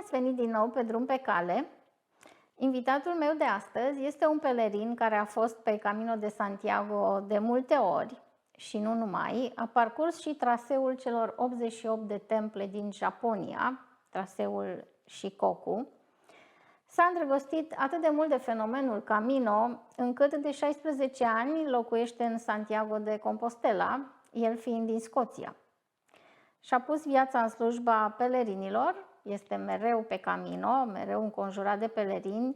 ați venit din nou pe drum pe cale. Invitatul meu de astăzi este un pelerin care a fost pe Camino de Santiago de multe ori și nu numai. A parcurs și traseul celor 88 de temple din Japonia, traseul Shikoku. S-a îndrăgostit atât de mult de fenomenul Camino, încât de 16 ani locuiește în Santiago de Compostela, el fiind din Scoția. Și-a pus viața în slujba pelerinilor, este mereu pe Camino, mereu înconjurat de pelerini,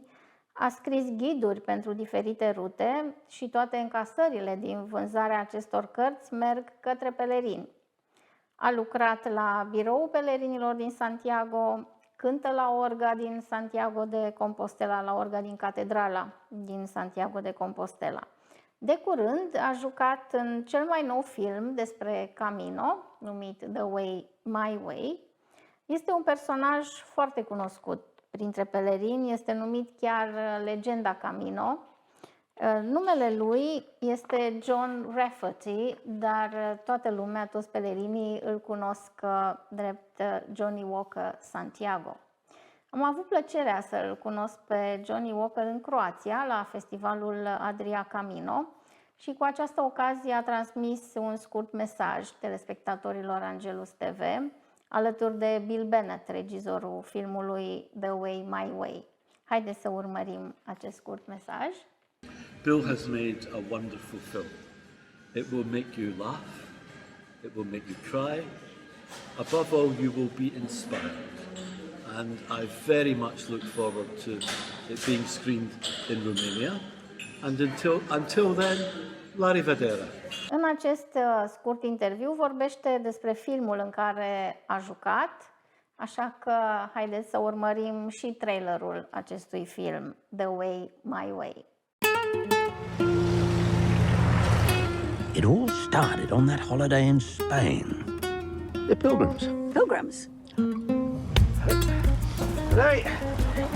a scris ghiduri pentru diferite rute și toate încasările din vânzarea acestor cărți merg către pelerini. A lucrat la biroul pelerinilor din Santiago, cântă la orga din Santiago de Compostela, la orga din catedrala din Santiago de Compostela. De curând a jucat în cel mai nou film despre Camino, numit The Way, My Way. Este un personaj foarte cunoscut printre pelerini, este numit chiar legenda Camino. Numele lui este John Rafferty, dar toată lumea, toți pelerinii îl cunosc drept Johnniewalker Santiago. Am avut plăcerea să-l cunosc pe Johnniewalker în Croația, la festivalul Adria Camino, și cu această ocazie a transmis un scurt mesaj telespectatorilor Angelus TV, alături de Bill Bennett, regizorul filmului The Way, My Way. Haideți să urmărim acest scurt mesaj. Bill has made a wonderful film. It will make you laugh, it will make you cry. Above all, you will be inspired. And I very much look forward to it being screened in Romania. And until then, la rivedere! În acest scurt interviu vorbește despre filmul în care a jucat, așa că haideți să urmărim și trailerul acestui film, The Way, My Way. It all started on that holiday in Spain. The pilgrims. Pilgrims? Hey.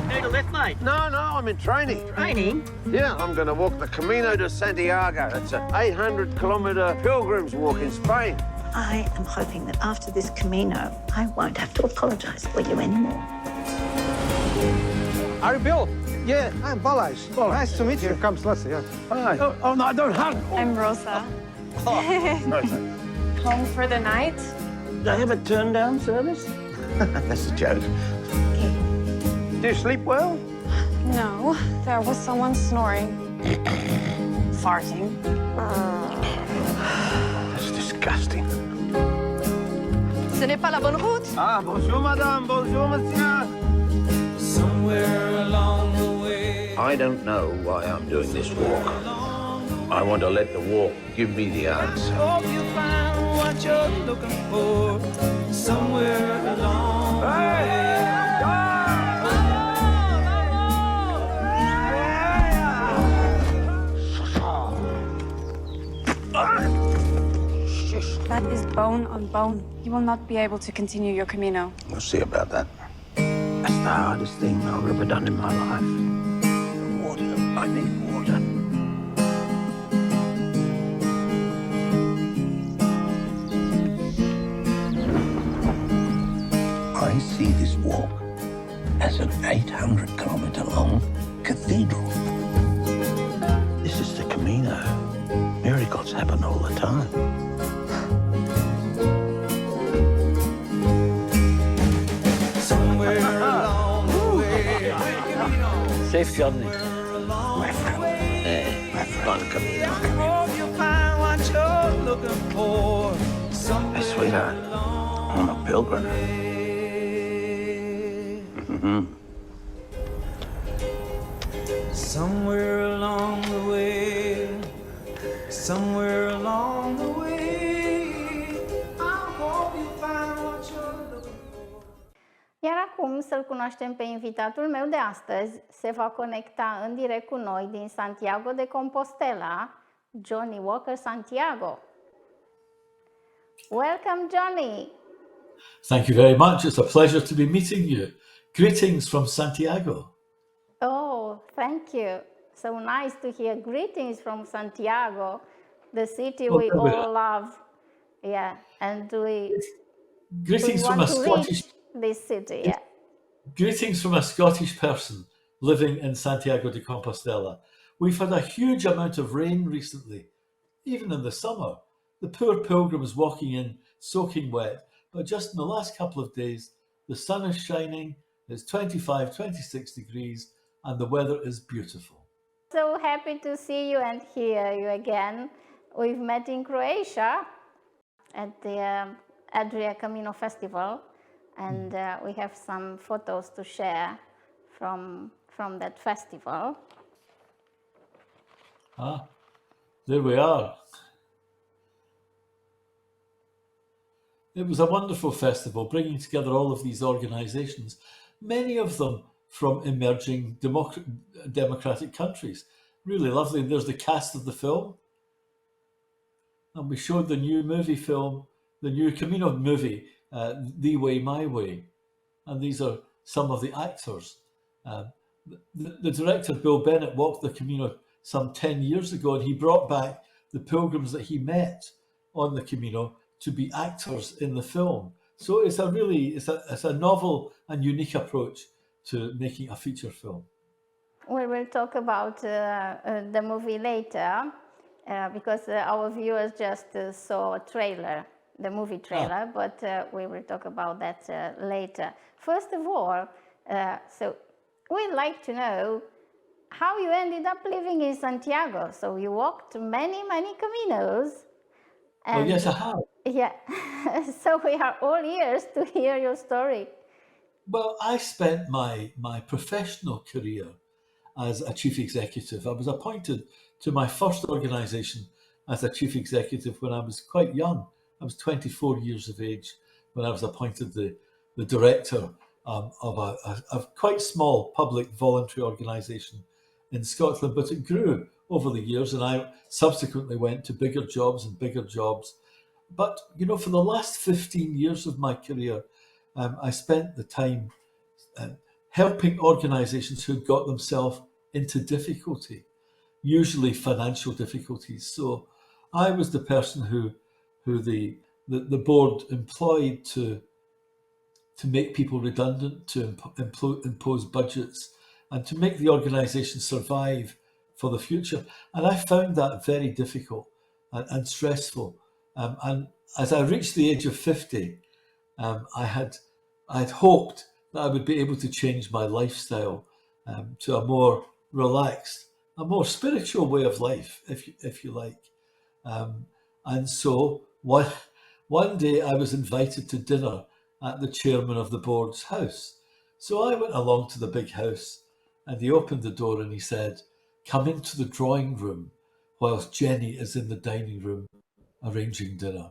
Need a lift, mate? No, I'm in training. Training? Yeah, I'm going to walk the Camino de Santiago. It's an 800-kilometer pilgrims walk in Spain. I am hoping that after this Camino, I won't have to apologise for you anymore. Are you Bill? Yeah, I'm Balazs. Nice to meet you. Here comes Leslie, yeah. Hi. Oh, no, don't hug. I'm Rosa. Rosa. Home for the night? Do they have a turn-down service? That's a joke. Do you sleep well? No, there was someone snoring. Farting. That's disgusting. Ce n'est pas la bonne route? Ah, bonjour, madame. Bonjour, monsieur. Somewhere along the way. I don't know why I'm doing this walk. I want to let the walk give me the answer. Hope you find what you're looking for. Somewhere along the way. That is bone on bone. You will not be able to continue your Camino. We'll see about that. That's the hardest thing I've ever done in my life. Water. I need water. I see this walk as an 800-kilometer long cathedral. This is the Camino. Miracles happen all the time. Somewhere along the way. Safe journey. My friend. My friend. Camino. Hope you find what you're looking for. Hey, sweetheart. I'm a pilgrim. Somewhere along the way. Somewhere along the way. I hope you find what you're looking for. Iar acum să-l cunoaștem pe invitatul meu de astăzi. Se va conecta în direct cu noi din Santiago de Compostela, Johnniewalker Santiago. Welcome, Johnny. Thank you very much. It's a pleasure to be meeting you. Greetings from Santiago. Oh, thank you. So nice to hear greetings from Santiago, the city we all love. Yeah, and we Greetings from a want to Scottish. reach this city. Yeah. Greetings from a Scottish person living in Santiago de Compostela. We've had a huge amount of rain recently, even in the summer. The poor pilgrims walking in soaking wet, but just in the last couple of days, the sun is shining, it's 25, 26 degrees, and the weather is beautiful. So happy to see you and hear you again. We've met in Croatia at the Adria Camino Festival, and we have some photos to share from that festival. Ah, there we are. It was a wonderful festival, bringing together all of these organizations, many of them from emerging democratic countries. Really lovely. And there's the cast of the film. And we showed the new movie film, the new Camino movie, The Way, My Way. And these are some of the actors. The director, Bill Bennett, walked the Camino some 10 years ago, and he brought back the pilgrims that he met on the Camino to be actors in the film. So it's a novel and unique approach to making a feature film. We will talk about the movie later, because our viewers just saw a trailer, the movie trailer, but we will talk about that later. First of all, so we'd like to know how you ended up living in Santiago. So you walked many, many caminos. Oh, yes, I have. Yeah, so we are all ears to hear your story. Well, I spent my professional career as a chief executive. I was appointed to my first organization as a chief executive when I was quite young. I was 24 years of age when I was appointed the director of a quite small public voluntary organization in Scotland, but it grew over the years, and I subsequently went to bigger jobs and bigger jobs. But, you know, for the last 15 years of my career, I spent the time helping organizations who got themselves into difficulty, usually financial difficulties. So I was the person who the board employed to make people redundant, to impose budgets, and to make the organization survive for the future. And I found that very difficult and stressful. And as I reached the age of 50, I had hoped that I would be able to change my lifestyle to a more relaxed, a more spiritual way of life, if you like. And so one day I was invited to dinner at the chairman of the board's house. So I went along to the big house, and he opened the door and he said, "Come into the drawing room whilst Jenny is in the dining room arranging dinner."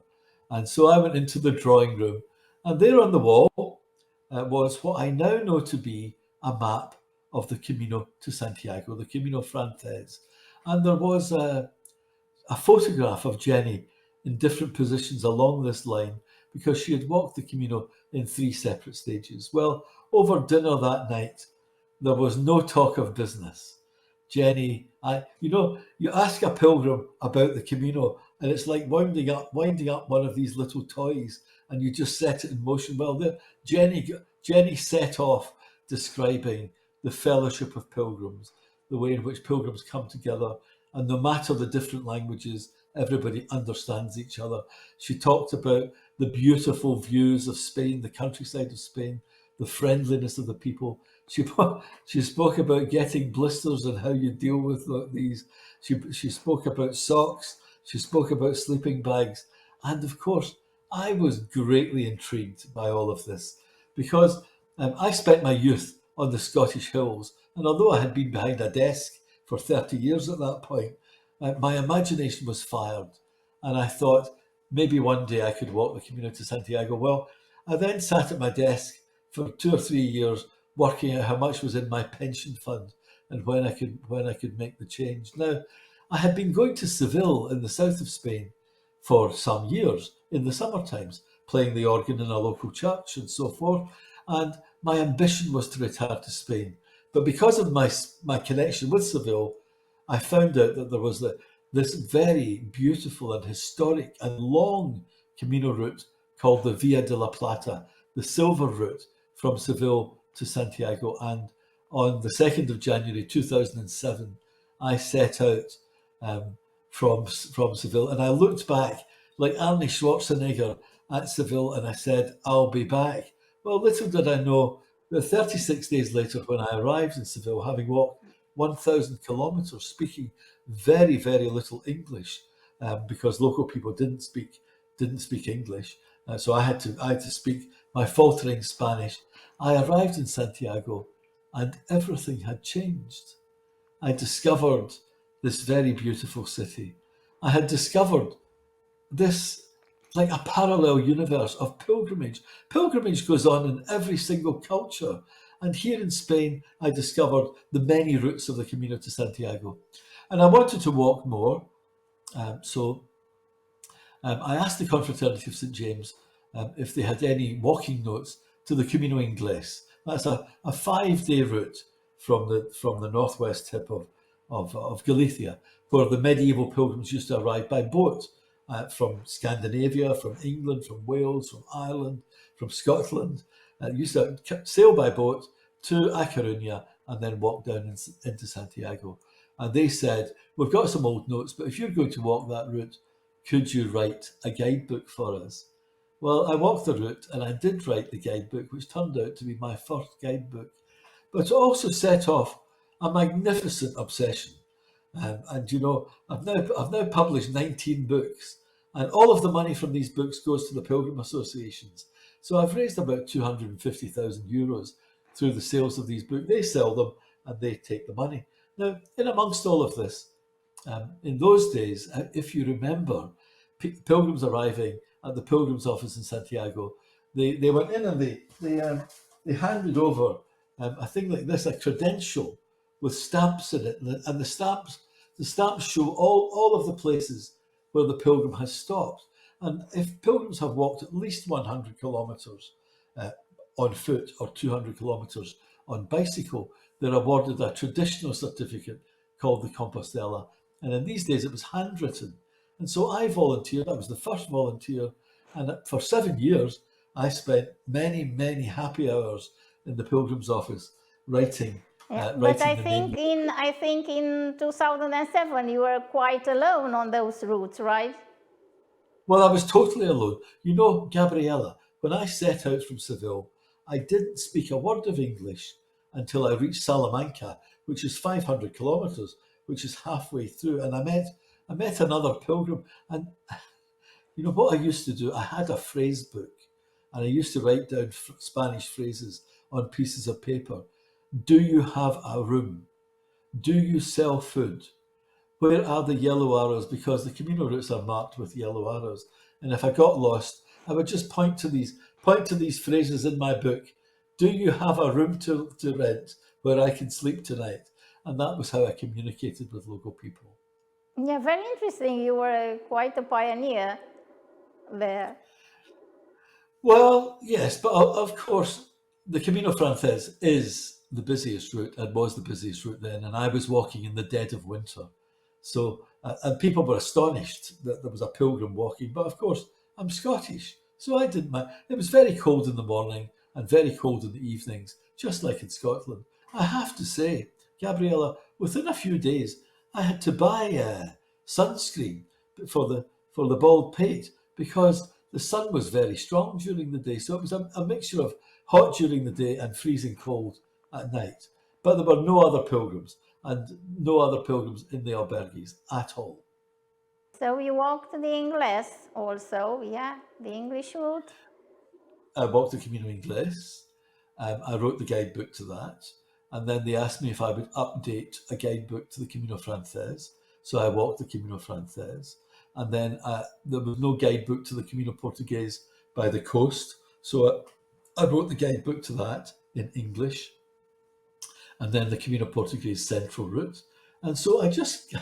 And so I went into the drawing room, and there on the wall was what I now know to be a map of the Camino to Santiago, the Camino Frances. And there was a photograph of Jenny in different positions along this line, because she had walked the Camino in 3 separate stages. Well, over dinner that night, there was no talk of business. Jenny, you ask a pilgrim about the Camino, and it's like winding up one of these little toys, and you just set it in motion. Well, Jenny set off describing the fellowship of pilgrims, the way in which pilgrims come together, and no matter the different languages, everybody understands each other. She talked about the beautiful views of Spain, the countryside of Spain, the friendliness of the people. She spoke about getting blisters and how you deal with these. She spoke about socks. She spoke about sleeping bags. And of course, I was greatly intrigued by all of this, because I spent my youth on the Scottish hills. And although I had been behind a desk for 30 years at that point, my imagination was fired. And I thought maybe one day I could walk the Camino to Santiago. Well, I then sat at my desk for 2 or 3 years working out how much was in my pension fund and when I could make the change. Now, I had been going to Seville in the south of Spain for some years in the summer times, playing the organ in a local church and so forth. And my ambition was to retire to Spain. But because of my connection with Seville, I found out that there was this very beautiful and historic and long Camino route called the Via de la Plata, the silver route from Seville to Santiago, and on the 2nd of January 2007, I set out from Seville, and I looked back like Arnie Schwarzenegger at Seville, and I said, I'll be back. Well, little did I know that 36 days later, when I arrived in Seville, having walked 1,000 kilometers, speaking very, very little English, because local people didn't speak English, so I had to speak my faltering Spanish. I arrived in Santiago, and everything had changed. I discovered this very beautiful city. I had discovered this like a parallel universe of pilgrimage. Pilgrimage goes on in every single culture. And here in Spain, I discovered the many routes of the Camino de Santiago. And I wanted to walk more. So I asked the Confraternity of St. James if they had any walking notes to the Camino Inglés. That's a 5-day route from the northwest tip of Galicia, where the medieval pilgrims used to arrive by boat from Scandinavia, from England, from Wales, from Ireland, from Scotland. Used to sail by boat to A Coruña and then walk down into Santiago. And they said, we've got some old notes, but if you're going to walk that route, could you write a guidebook for us? Well, I walked the route and I did write the guidebook, which turned out to be my first guidebook. But it also set off a magnificent obsession. And you know, I've now published 19 books, and all of the money from these books goes to the pilgrim associations. So I've raised about 250,000 euros through the sales of these books. They sell them and they take the money. Now, in amongst all of this, in those days, if you remember, pilgrims arriving at the pilgrims office in Santiago, they went in and they handed over a thing like this, a credential with stamps in it, and the stamps show all of the places where the pilgrim has stopped. And if pilgrims have walked at least 100 kilometres on foot or 200 kilometres on bicycle, they're awarded a traditional certificate called the Compostela. And in these days, it was handwritten. And so I volunteered. I was the first volunteer. And for 7 years, I spent many, many happy hours in the pilgrim's office writing. But I think in 2007 you were quite alone on those routes, right? Well, I was totally alone. You know, Gabriella, when I set out from Seville, I didn't speak a word of English until I reached Salamanca, which is 500 kilometers, which is halfway through. And I met another pilgrim. And you know what I used to do? I had a phrase book, and I used to write down Spanish phrases on pieces of paper. Do you have a room? Do you sell food? Where are the yellow arrows? Because the Camino routes are marked with yellow arrows. And if I got lost, I would just point to these phrases in my book. Do you have a room to rent where I can sleep tonight? And that was how I communicated with local people. Yeah, very interesting. You were quite a pioneer there. Well, yes, but of course, the Camino Frances is the busiest route and was the busiest route then. And I was walking in the dead of winter. So, and people were astonished that there was a pilgrim walking. But of course, I'm Scottish, so I didn't mind. It was very cold in the morning and very cold in the evenings, just like in Scotland. I have to say, Gabriella, within a few days, I had to buy sunscreen for the bald pate because the sun was very strong during the day. So it was a mixture of hot during the day and freezing cold at night. But there were no other pilgrims and no other pilgrims in the albergues at all. So you walked the Inglés also, yeah, the English route? I walked the Camino Inglés. I wrote the guidebook to that. And then they asked me if I would update a guidebook to the Camino Frances. So I walked the Camino Frances. And then there was no guidebook to the Camino Portugués by the coast. So I wrote the guidebook to that in English. And then the Camino Portugués Central Route. And so I just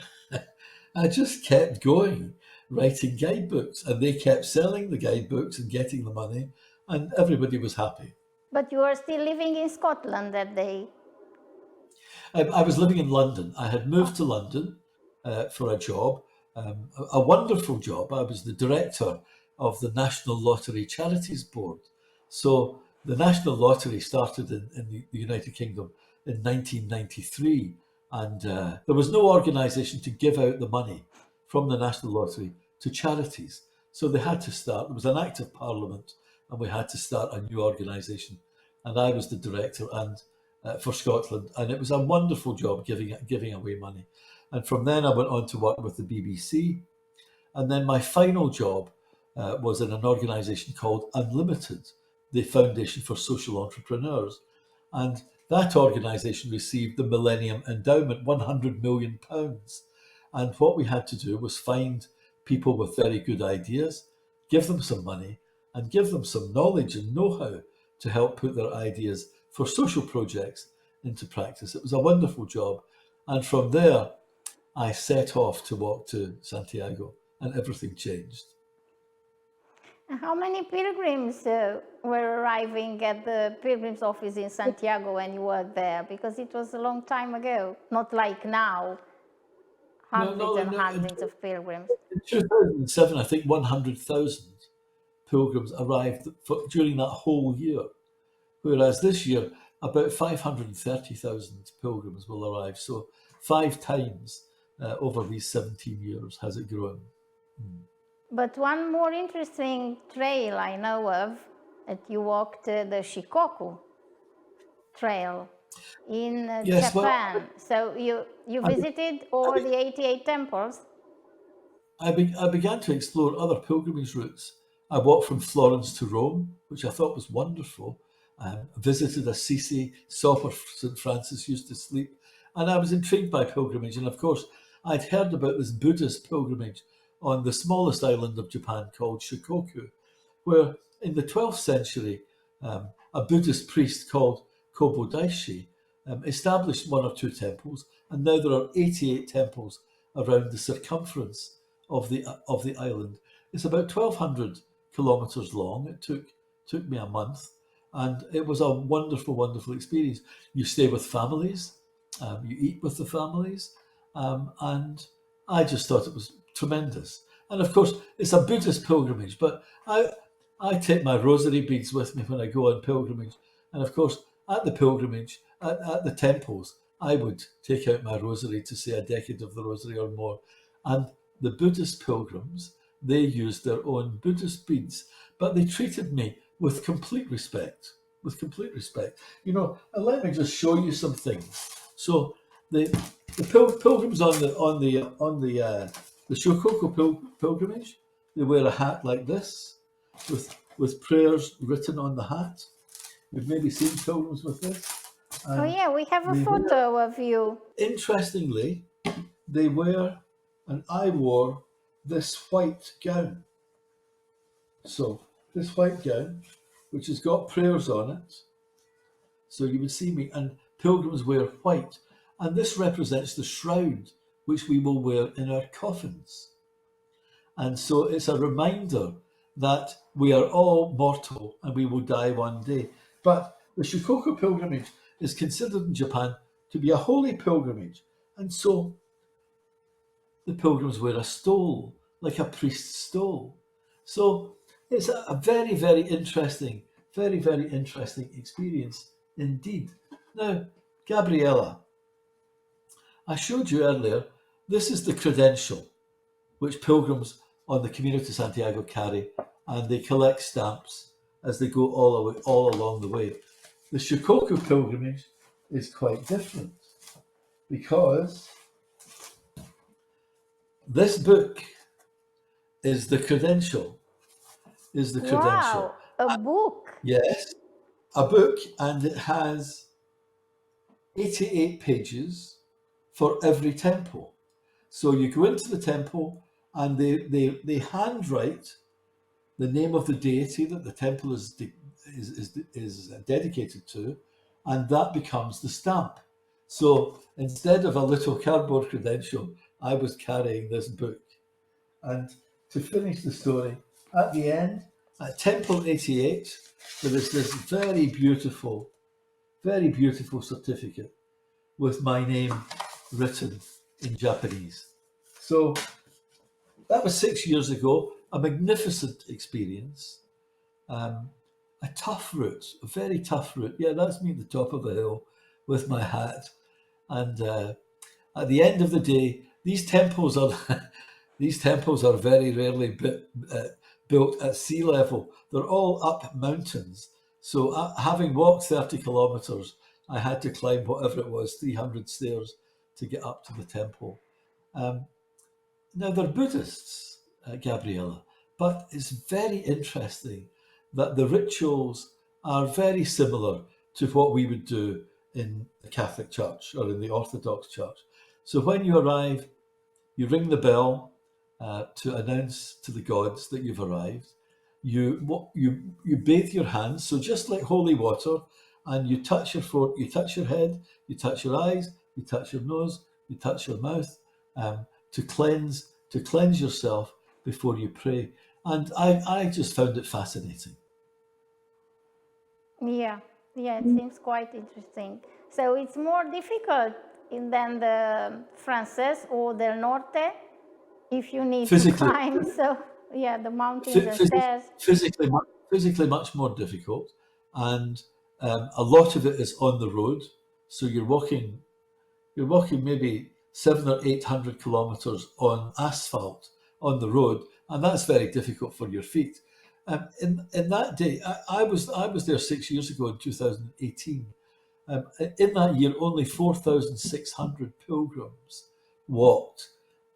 kept going, writing guidebooks. And they kept selling the guidebooks and getting the money. And everybody was happy. But you were still living in Scotland that day. I was living in London. I had moved to London for a job, a wonderful job. I was the director of the National Lottery Charities Board. So the National Lottery started in the United Kingdom in 1993, and there was no organisation to give out the money from the National Lottery to charities. So they had to start, there was an act of Parliament, and we had to start a new organisation. And I was the director and for Scotland, and it was a wonderful job giving away money. And from then I went on to work with the BBC. And then my final job was in an organisation called Unlimited, the Foundation for Social Entrepreneurs. And that organisation received the Millennium Endowment, £100 million. And what we had to do was find people with very good ideas, give them some money, and give them some knowledge and know-how to help put their ideas for social projects into practice. It was a wonderful job. And from there, I set off to walk to Santiago, and everything changed. How many pilgrims were arriving at the pilgrims office in Santiago when you were there? Because it was a long time ago, not like now, hundreds of pilgrims. In 2007, I think 100,000 pilgrims arrived during that whole year, whereas this year, about 530,000 pilgrims will arrive. So 5 times over these 17 years has it grown. But one more interesting trail I know of, that you walked the Shikoku trail in Japan. So you visited all the 88 temples? I began to explore other pilgrimage routes. I walked from Florence to Rome, which I thought was wonderful. Visited Assisi, saw where St. Francis used to sleep. And I was intrigued by pilgrimage. And of course, I'd heard about this Buddhist pilgrimage on the smallest island of Japan called Shikoku, where in the 12th century, a Buddhist priest called Kobodaishi established 1 or 2 temples, and now there are 88 temples around the circumference of the island. It's about 1,200 kilometers long. It took me a month, and it was a wonderful, wonderful experience. You stay with families, you eat with the families, and I just thought it was tremendous. And of course, it's a Buddhist pilgrimage, but I take my rosary beads with me when I go on pilgrimage. And of course, at the pilgrimage, at the temples, I would take out my rosary to say a decade of the rosary or more. And the Buddhist pilgrims, they used their own Buddhist beads, but they treated me with complete respect. With complete respect. You know, and let me just show you some things. So the pilgrims on the Shikoku pilgrimage, they wear a hat like this, with prayers written on the hat. You've maybe seen pilgrims with this. Oh yeah, we have a photo of you. Interestingly, they wear, and I wore, this white gown. So this white gown, which has got prayers on it. So you would see me, and pilgrims wear white. And this represents the shroud which we will wear in our coffins. And so it's a reminder that we are all mortal and we will die one day. But the Shikoku pilgrimage is considered in Japan to be a holy pilgrimage. And so the pilgrims wear a stole, like a priest's stole. So it's a very, very interesting experience indeed. Now, Gabriella, I showed you earlier, this is the credential which pilgrims on the Camino de Santiago carry, and they collect stamps as they go all along the way. The Shikoku pilgrimage is quite different because this book is the credential. Wow, a book. Yes, a book, and it has 88 pages for every temple. So you go into the temple and they handwrite the name of the deity that the temple is dedicated to, and that becomes the stamp. So instead of a little cardboard credential, I was carrying this book. And to finish the story, at the end, at Temple 88, there is this very beautiful certificate with my name written in Japanese. So that was 6 years ago, a magnificent experience. a tough route, a very tough route. Yeah, that's me at the top of the hill with my hat. And at the end of the day, these temples are these temples are very rarely built at sea level. They're all up mountains. So having walked 30 kilometers, I had to climb whatever it was, 300 stairs to get up to the temple. Now they're Buddhists, Gabriella, but it's very interesting that the rituals are very similar to what we would do in the Catholic Church or in the Orthodox Church. So when you arrive, you ring the bell to announce to the gods that you've arrived. You bathe your hands, so just like holy water, and you touch you touch your head, you touch your eyes, you touch your nose, you touch your mouth, to cleanse yourself before you pray. And I just found it fascinating. Yeah, it seems quite interesting. So it's more difficult than the Frances or the Norte if you need to climb. So yeah, the mountains and stairs. Physically much more difficult, and a lot of it is on the road. So you're walking maybe 700 or 800 kilometers on asphalt on the road, and that's very difficult for your feet. In that day, I was there 6 years ago in 2018. In that year, only 4,600 pilgrims walked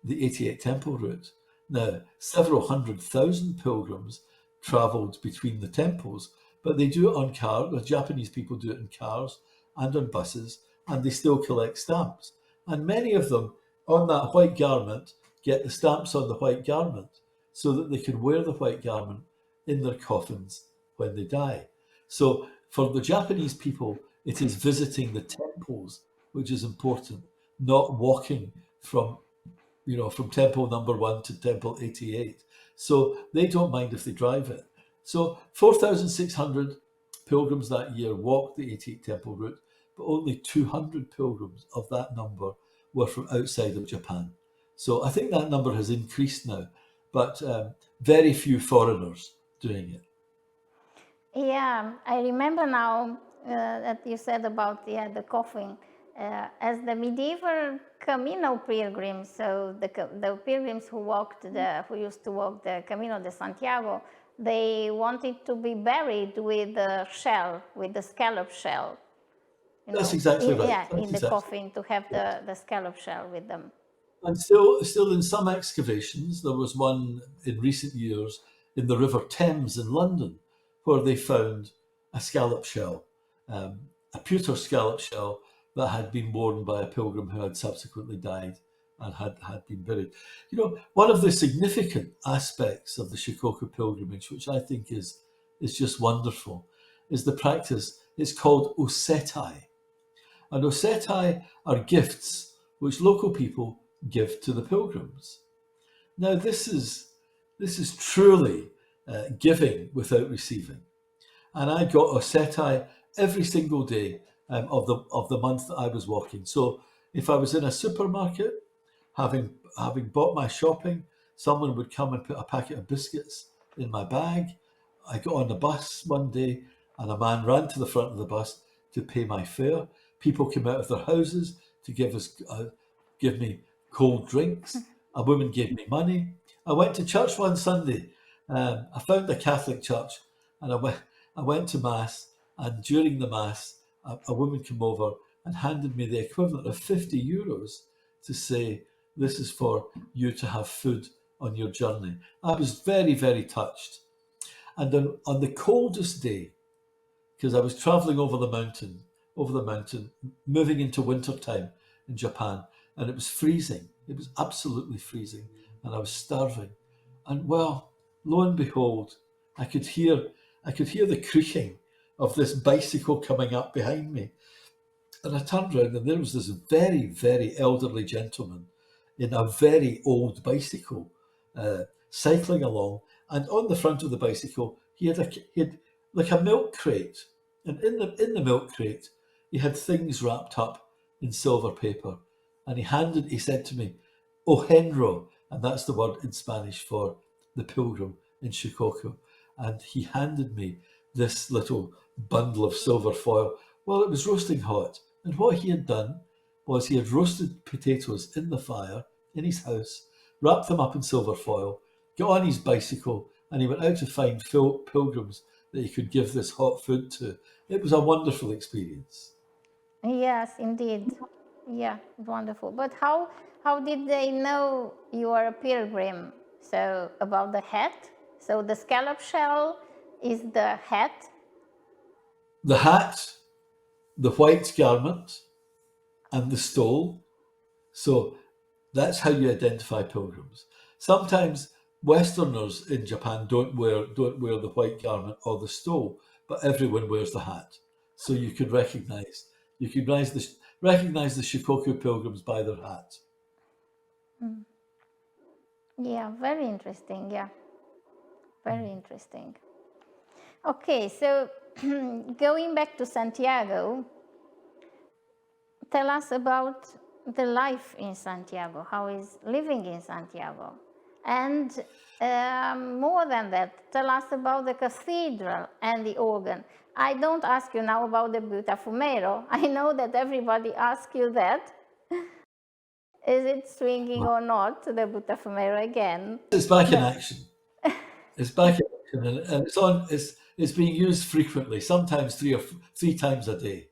the 88 temple route. Now, several 100,000 pilgrims travelled between the temples, but they do it on cars. The Japanese people do it in cars and on buses, and they still collect stamps. And many of them on that white garment get the stamps on the white garment so that they can wear the white garment in their coffins when they die. So for the Japanese people, it is visiting the temples which is important, not walking from temple number 1 to temple 88. So they don't mind if they drive it. So 4,600 pilgrims that year walked the 88 temple route, but only 200 pilgrims of that number were from outside of Japan. So I think that number has increased now, but very few foreigners doing it. Yeah, I remember now that you said about the coffin. As the medieval Camino pilgrims, so the pilgrims who used to walk the Camino de Santiago, they wanted to be buried with the shell, with the scallop shell. That's exactly right. Yeah, in the coffin, to have the scallop shell with them. And still in some excavations, there was one in recent years in the River Thames in London, where they found a scallop shell, a pewter scallop shell that had been worn by a pilgrim who had subsequently died and had been buried. One of the significant aspects of the Shikoku pilgrimage, which I think is just wonderful, is the practice. It's called osetai. And osetai are gifts which local people give to the pilgrims. Now, this is truly giving without receiving. And I got osetai every single day of the month that I was walking. So if I was in a supermarket, having bought my shopping, someone would come and put a packet of biscuits in my bag. I got on the bus one day and a man ran to the front of the bus to pay my fare. People came out of their houses to give me cold drinks. A woman gave me money. I went to church one Sunday. I found a Catholic church, and I went to Mass, and during the Mass, a woman came over and handed me the equivalent of 50 euros to say, this is for you to have food on your journey. I was very, very touched. And on the coldest day, because I was traveling over the mountain, moving into winter time in Japan, and it was freezing. It was absolutely freezing, and I was starving. And well, lo and behold, I could hear the creaking of this bicycle coming up behind me. And I turned around, and there was this very, very elderly gentleman in a very old bicycle, cycling along. And on the front of the bicycle, he had like a milk crate. And in the milk crate, he had things wrapped up in silver paper. And he said to me, "O Henro," and that's the word in Spanish for the pilgrim in Shikoku. And he handed me this little bundle of silver foil? Well, it was roasting hot. And what he had done was he had roasted potatoes in the fire in his house, wrapped them up in silver foil, got on his bicycle, and he went out to find pilgrims that he could give this hot food to. It was a wonderful experience. Yes, indeed. Yeah, wonderful. But how did they know you are a pilgrim? So about the hat? So the scallop shell is the hat? The hat, the white garment, and the stole. So that's how you identify pilgrims. Sometimes Westerners in Japan don't wear the white garment or the stole, but everyone wears the hat. So you could recognize the Shikoku pilgrims by their hat. Yeah, very interesting. Yeah, very interesting. Okay, so going back to Santiago, tell us about the life in Santiago. How is living in Santiago? And more than that, tell us about the cathedral and the organ. I don't ask you now about the Butafumero. I know that everybody asks you that. Is it swinging or not, the Butafumero again? It's back in action. It's back in action, and it's being used frequently, sometimes three times a day.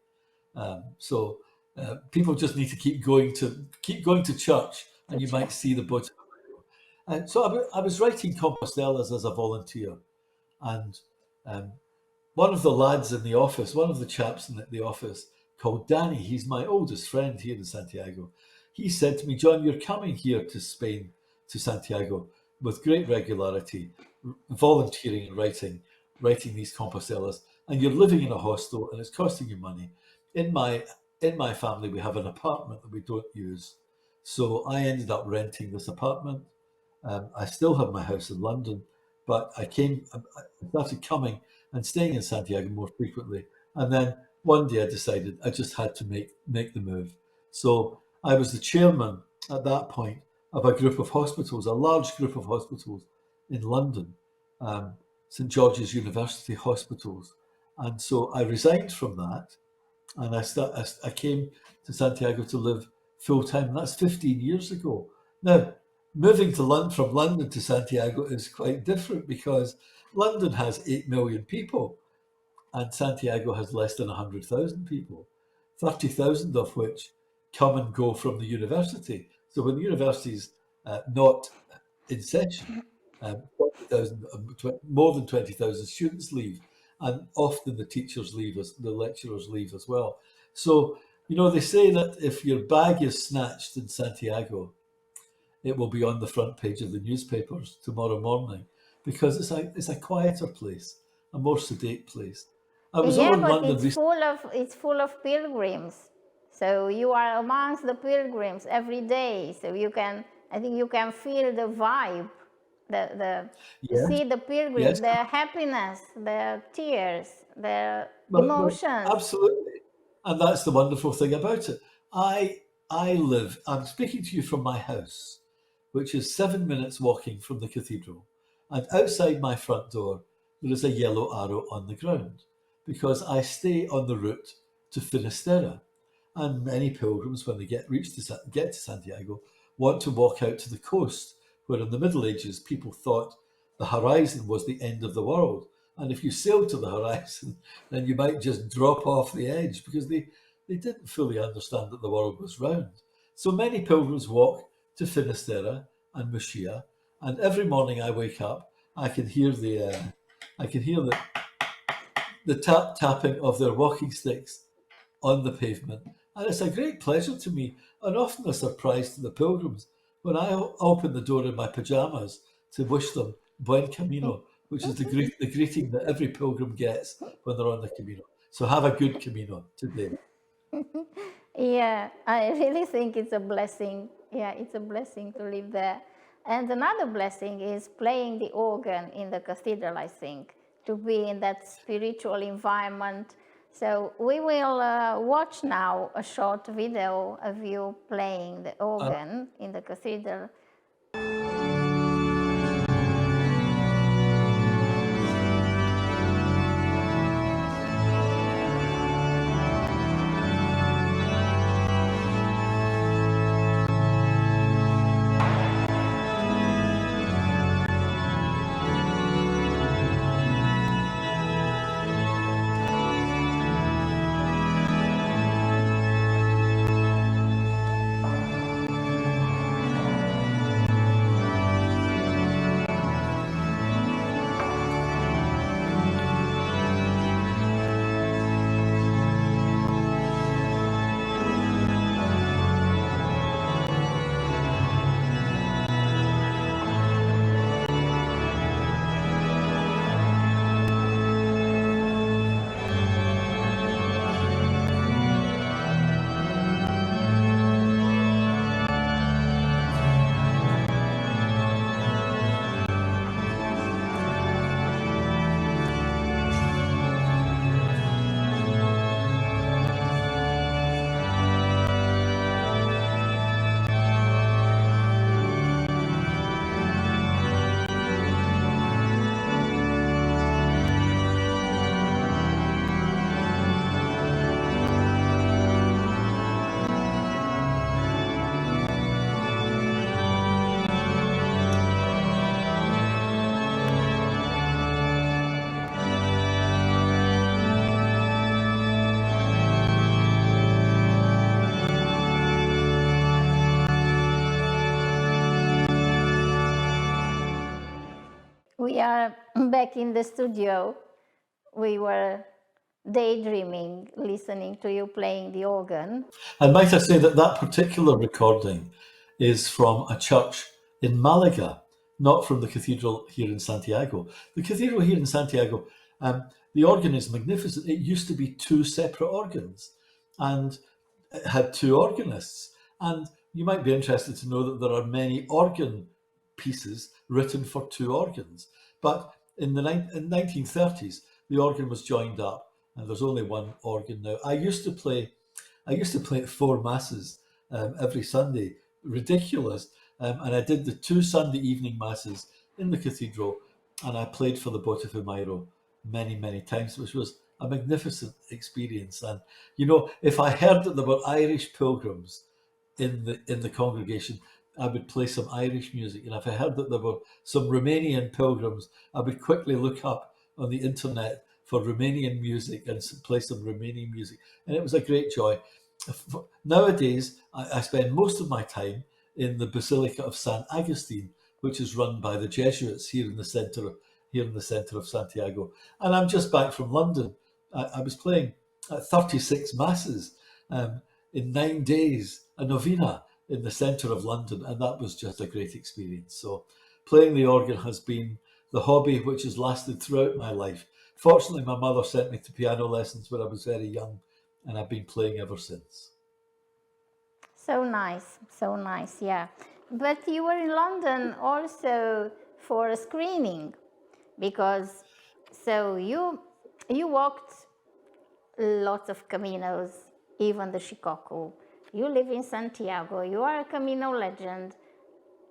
So people just need to keep going to church, and you might see the boat. And so I was writing Compostelas as a volunteer, and one of the lads in the office, one of the chaps in the office called Danny, he's my oldest friend here in Santiago. He said to me, "John, you're coming here to Spain, to Santiago, with great regularity, volunteering and writing these Compostelas, and you're living in a hostel, and it's costing you money. In my family, we have an apartment that we don't use, so I ended up renting this apartment. I still have my house in London, but I started coming and staying in Santiago more frequently. And then one day I decided I just had to make the move. So I was the chairman at that point of a group of hospitals, a large group of hospitals in London, St George's University Hospitals. And so I resigned from that, and I came to Santiago to live full time. That's 15 years ago. Now, moving from London to Santiago is quite different, because London has 8 million people and Santiago has less than 100,000 people, 30,000 of which come and go from the university. So when the university is not in session, more than 20,000 students leave, and often the teachers leave, the lecturers leave as well. So, they say that if your bag is snatched in Santiago, it will be on the front page of the newspapers tomorrow morning, because it's a quieter place, a more sedate place. I was over in London. It's full of pilgrims. So you are amongst the pilgrims every day. So I think you can feel the vibe, you see the pilgrims, their happiness, their tears, their emotions. Absolutely, and that's the wonderful thing about it. I'm speaking to you from my house, which is 7 minutes walking from the cathedral. And outside my front door, there is a yellow arrow on the ground, because I stay on the route to Finisterre. And many pilgrims, when they get to Santiago, want to walk out to the coast, where in the Middle Ages, people thought the horizon was the end of the world. And if you sailed to the horizon, then you might just drop off the edge, because they didn't fully understand that the world was round. So many pilgrims walk to Finisterre and Muxia, and every morning I wake up, I can hear the tapping of their walking sticks on the pavement, and it's a great pleasure to me, and often a surprise to the pilgrims, when I open the door in my pajamas to wish them Buen Camino, which is the greeting that every pilgrim gets when they're on the Camino. So have a good Camino today. Yeah, I really think it's a blessing. Yeah, it's a blessing to live there. And another blessing is playing the organ in the cathedral, I think, to be in that spiritual environment. So we will watch now a short video of you playing the organ in the cathedral. we are back in the studio. We were daydreaming, listening to you playing the organ. And might I say that that particular recording is from a church in Malaga, not from the cathedral here in Santiago. The cathedral here in Santiago, the organ is magnificent. It used to be two separate organs, and it had two organists. And you might be interested to know that there are many organ pieces written for two organs. But in the 1930s, the organ was joined up, and there's only one organ now. I used to play at 4 masses every Sunday, ridiculous. And I did the 2 Sunday evening masses in the cathedral, and I played for the Botafumeiro many, many times, which was a magnificent experience. And you know, if I heard that there were Irish pilgrims in the congregation, I would play some Irish music. And if I heard that there were some Romanian pilgrims, I would quickly look up on the internet for Romanian music and play some Romanian music. And it was a great joy. Nowadays, I spend most of my time in the Basilica of San Agustin, which is run by the Jesuits here in the centre of Santiago. And I'm just back from London. I was playing 36 masses in 9 days, a novena in the centre of London, and that was just a great experience. So playing the organ has been the hobby which has lasted throughout my life. Fortunately, my mother sent me to piano lessons when I was very young, and I've been playing ever since. So nice, yeah. But you were in London also for a screening, because so you walked lots of Caminos, even the Shikoku. You live in Santiago, you are a Camino legend,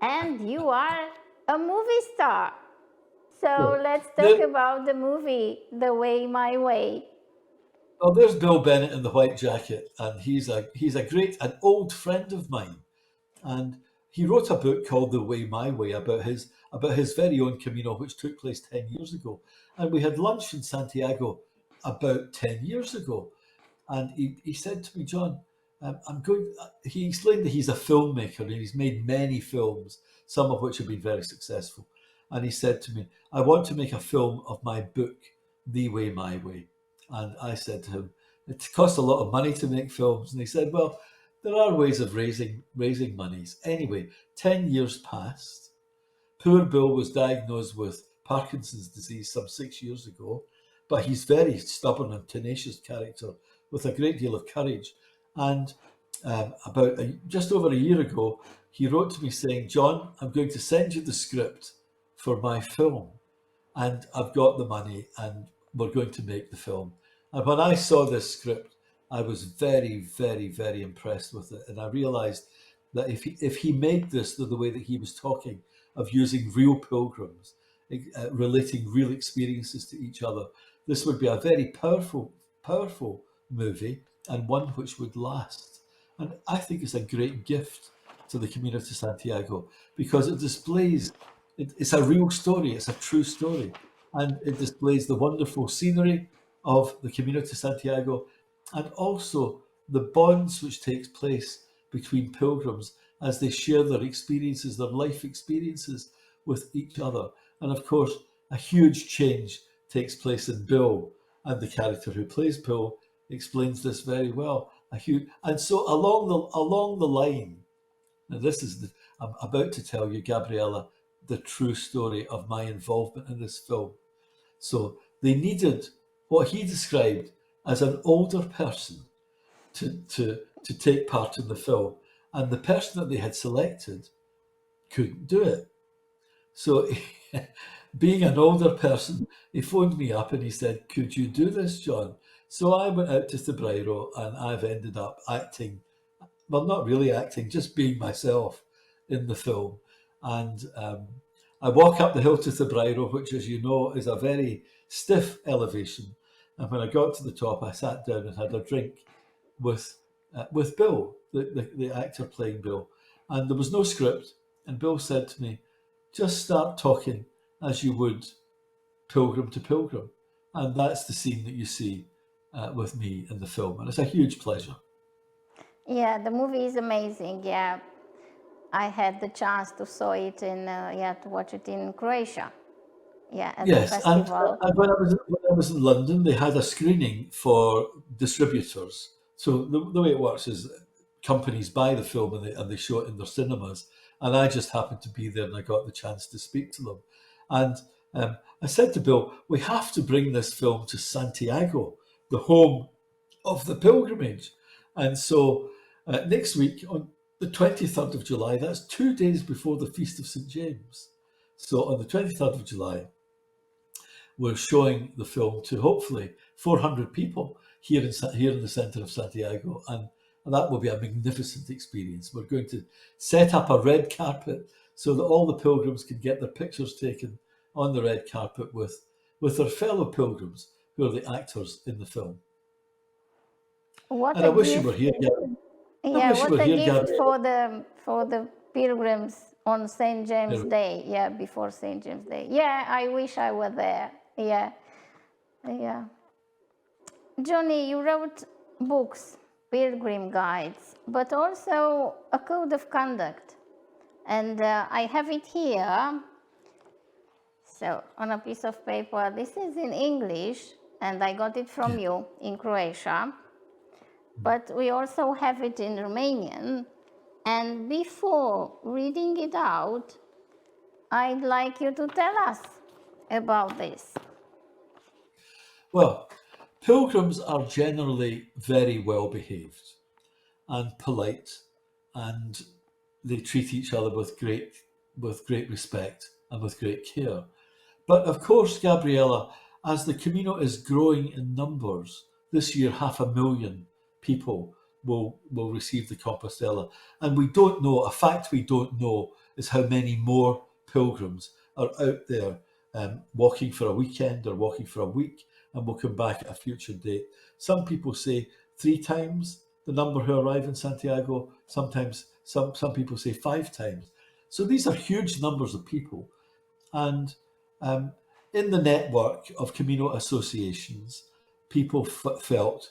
and you are a movie star. So let's talk about the movie, The Way, My Way. Well, there's Bill Bennett in the white jacket, and he's an old friend of mine, and he wrote a book called The Way, My Way about his very own Camino, which took place 10 years ago. And we had lunch in Santiago about 10 years ago, and he said to me, John, he explained that he's a filmmaker and he's made many films, some of which have been very successful. And he said to me, I want to make a film of my book, The Way, My Way. And I said to him, it costs a lot of money to make films. And he said, well, there are ways of raising monies. Anyway, 10 years passed. Poor Bill was diagnosed with Parkinson's disease some 6 years ago, but he's very stubborn and tenacious character with a great deal of courage. And just over a year ago, he wrote to me saying, John, I'm going to send you the script for my film, and I've got the money, and we're going to make the film. And when I saw this script, I was very, very, very impressed with it. And I realized that if he made this the way that he was talking, of using real pilgrims, relating real experiences to each other, this would be a very powerful, powerful movie, and one which would last. And I think it's a great gift to the Camino de Santiago, because it displays, it's a real story, it's a true story. And it displays the wonderful scenery of the Camino de Santiago, and also the bonds which takes place between pilgrims as they share their experiences, their life experiences with each other. And of course, a huge change takes place in Bill, and the character who plays Bill explains this very well. And so along the line, now I'm about to tell you, Gabriella, the true story of my involvement in this film. So they needed what he described as an older person to take part in the film, and the person that they had selected couldn't do it. So being an older person, he phoned me up and he said, could you do this, John? So I went out to Cebrairo, and I've ended up acting, well, not really acting, just being myself in the film. And I walk up the hill to Cebrairo, which, as you know, is a very stiff elevation. And when I got to the top, I sat down and had a drink with Bill, the actor playing Bill. And there was no script. And Bill said to me, just start talking as you would pilgrim to pilgrim. And that's the scene that you see with me in the film. And it's a huge pleasure. Yeah, the movie is amazing. Yeah, I had the chance to saw it to watch it in Croatia. Yeah, at Yes, the festival. and when I was in London, they had a screening for distributors. So the way it works is companies buy the film and they show it in their cinemas. And I just happened to be there and I got the chance to speak to them. And I said to Bill, we have to bring this film to Santiago, the home of the pilgrimage. And so next week, on the 23rd of July, that's 2 days before the Feast of St. James. So on the 23rd of July, we're showing the film to hopefully 400 people here in the centre of Santiago, and that will be a magnificent experience. We're going to set up a red carpet so that all the pilgrims can get their pictures taken on the red carpet with their fellow pilgrims who are the actors in the film. What And a I wish gift. you were here, Gabby. Yeah, wish you what were a here, gift Gabrielle. for the pilgrims on St. James Yeah. Day. Yeah, before St. James Day. Yeah, I wish I were there. Yeah. Yeah. Johnny, you wrote books, pilgrim guides, but also a code of conduct. And I have it here. So, on a piece of paper. This is in English, and I got it from you in Croatia. But we also have it in Romanian. And before reading it out, I'd like you to tell us about this. Well, pilgrims are generally very well behaved and polite, and they treat each other with great respect and with great care. But of course, Gabriella, as the Camino is growing in numbers, this year 500,000 people will receive the Compostela. And we don't know, a fact we don't know is how many more pilgrims are out there walking for a weekend or walking for a week and will come back at a future date. Some people say 3 times the number who arrive in Santiago. Sometimes some people say 5 times. So these are huge numbers of people. And in the network of Camino associations, people felt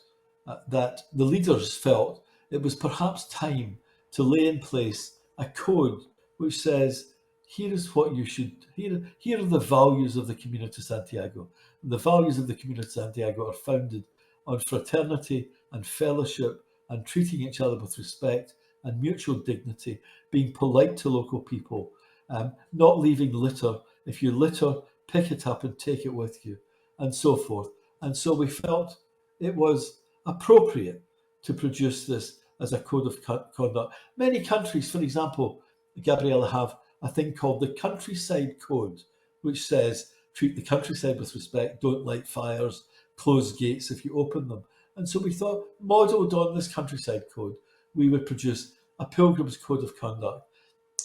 that the leaders felt it was perhaps time to lay in place a code which says, here is what you should, here are the values of the Camino de Santiago. And the values of the Camino de Santiago are founded on fraternity and fellowship and treating each other with respect and mutual dignity, being polite to local people, not leaving litter. If you litter, pick it up and take it with you, and so forth. And so we felt it was appropriate to produce this as a code of conduct. Many countries, for example, Gabriella, have a thing called the Countryside Code, which says treat the countryside with respect, don't light fires, close gates if you open them. And so we thought, modelled on this Countryside Code, we would produce a Pilgrim's Code of Conduct.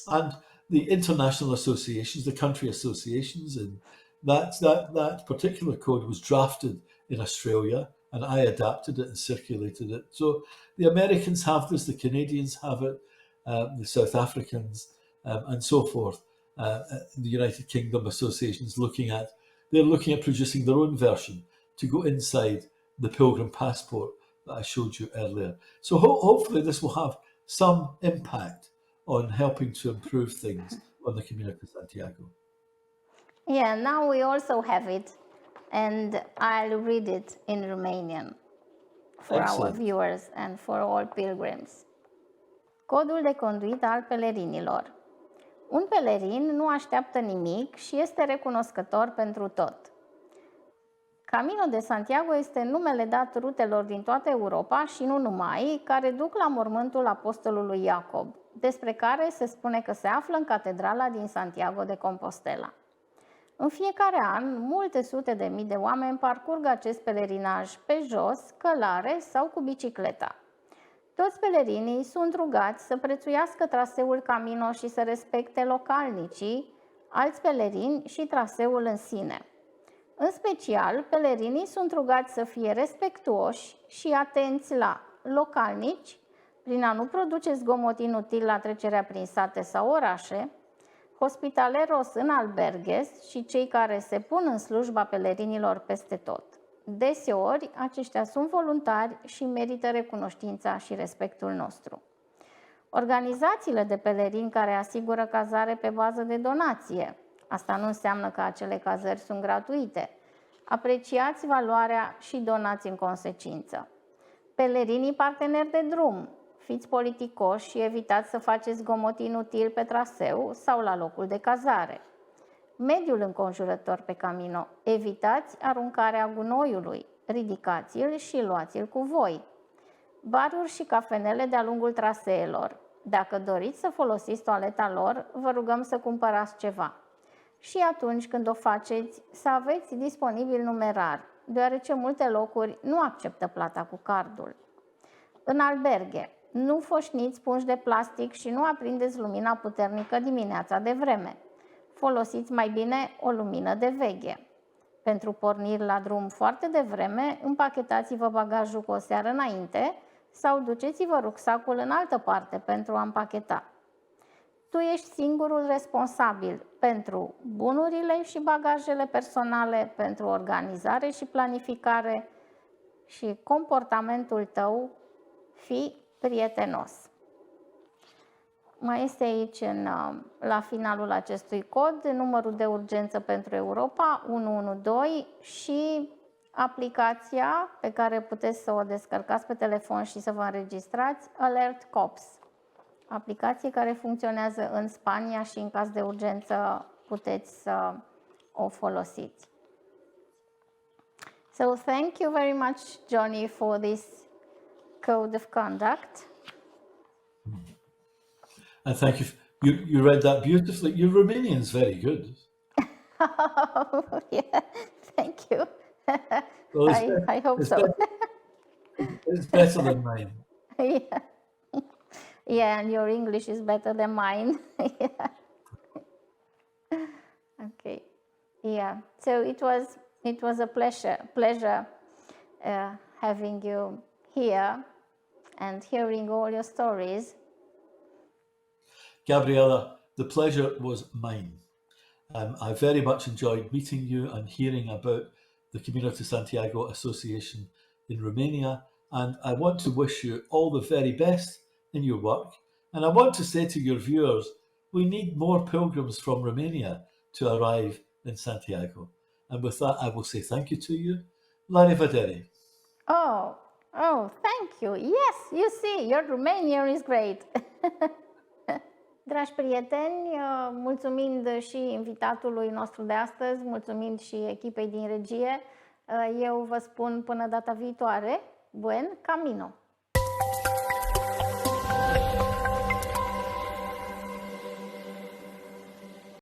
And the international associations, the country associations, and that particular code was drafted in Australia, and I adapted it and circulated it. So the Americans have this, the Canadians have it, the South Africans, and so forth. The United Kingdom associations they're looking at producing their own version to go inside the Pilgrim Passport that I showed you earlier. So hopefully this will have some impact on helping to improve things on the Camino de Santiago. Yeah, now we also have it, and I'll read it in Romanian for our viewers and for all pilgrims. Codul de conduită al pelerinilor. Un pelerin nu așteaptă nimic și este recunoscător pentru tot. Camino de Santiago este numele dat rutelor din toată Europa și nu numai, care duc la mormântul apostolului Iacob, despre care se spune că se află în catedrala din Santiago de Compostela. În fiecare an, multe sute de mii de oameni parcurg acest pelerinaj pe jos, călare sau cu bicicleta. Toți pelerinii sunt rugați să prețuiască traseul Camino și să respecte localnicii, alți pelerini și traseul în sine. În special, pelerinii sunt rugați să fie respectuoși și atenți la localnici, prin a nu produce zgomot inutil la trecerea prin sate sau orașe, hospitaleros în alberghes și cei care se pun în slujba pelerinilor peste tot. Deseori, aceștia sunt voluntari și merită recunoștința și respectul nostru. Organizațiile de pelerini care asigură cazare pe bază de donație, Asta nu înseamnă că acele cazări sunt gratuite. Apreciați valoarea și donați în consecință. Pelerinii parteneri de drum, fiți politicoși și evitați să faceți zgomot inutil pe traseu sau la locul de cazare. Mediul înconjurător pe Camino, evitați aruncarea gunoiului, ridicați-l și luați-l cu voi. Baruri și cafenele de-a lungul traseelor. Dacă doriți să folosiți toaleta lor, vă rugăm să cumpărați ceva. Și atunci când o faceți, să aveți disponibil numerar, deoarece multe locuri nu acceptă plata cu cardul. În alberghe, nu foșniți pungi de plastic și nu aprindeți lumina puternică dimineața de vreme. Folosiți mai bine o lumină de veche. Pentru porniri la drum foarte devreme, împachetați-vă bagajul cu o seară înainte sau duceți-vă rucsacul în altă parte pentru a împacheta. Tu ești singurul responsabil pentru bunurile și bagajele personale, pentru organizare și planificare și comportamentul tău, fii prietenos. Mai este aici, la finalul acestui cod, numărul de urgență pentru Europa, 112, și aplicația pe care puteți să o descărcați pe telefon și să vă înregistrați, Alert Cops. Aplicație care funcționează în Spania și în caz de urgență puteți să o folosiți. So thank you very much, Johnny, for this code of conduct. And thank you. You read that beautifully. Your Romanian's very good. Yeah, thank you. Well, I hope so. It's better than mine. Yeah. Yeah, and your English is better than mine. Yeah. Okay. Yeah. So it was a pleasure having you here and hearing all your stories. Gabriela, the pleasure was mine. I very much enjoyed meeting you and hearing about the Camino de Santiago Association in Romania, and I want to wish you all the very best in your work. And I want to say to your viewers, we need more pilgrims from Romania to arrive in Santiago. And with that, I will say thank you to you. La rivedere. Oh, thank you. Yes, you see, your Romanian is great. Dragi prieteni, mulțumind și invitatului nostru de astăzi, mulțumind și echipei din regie, eu vă spun până data viitoare, buen camino!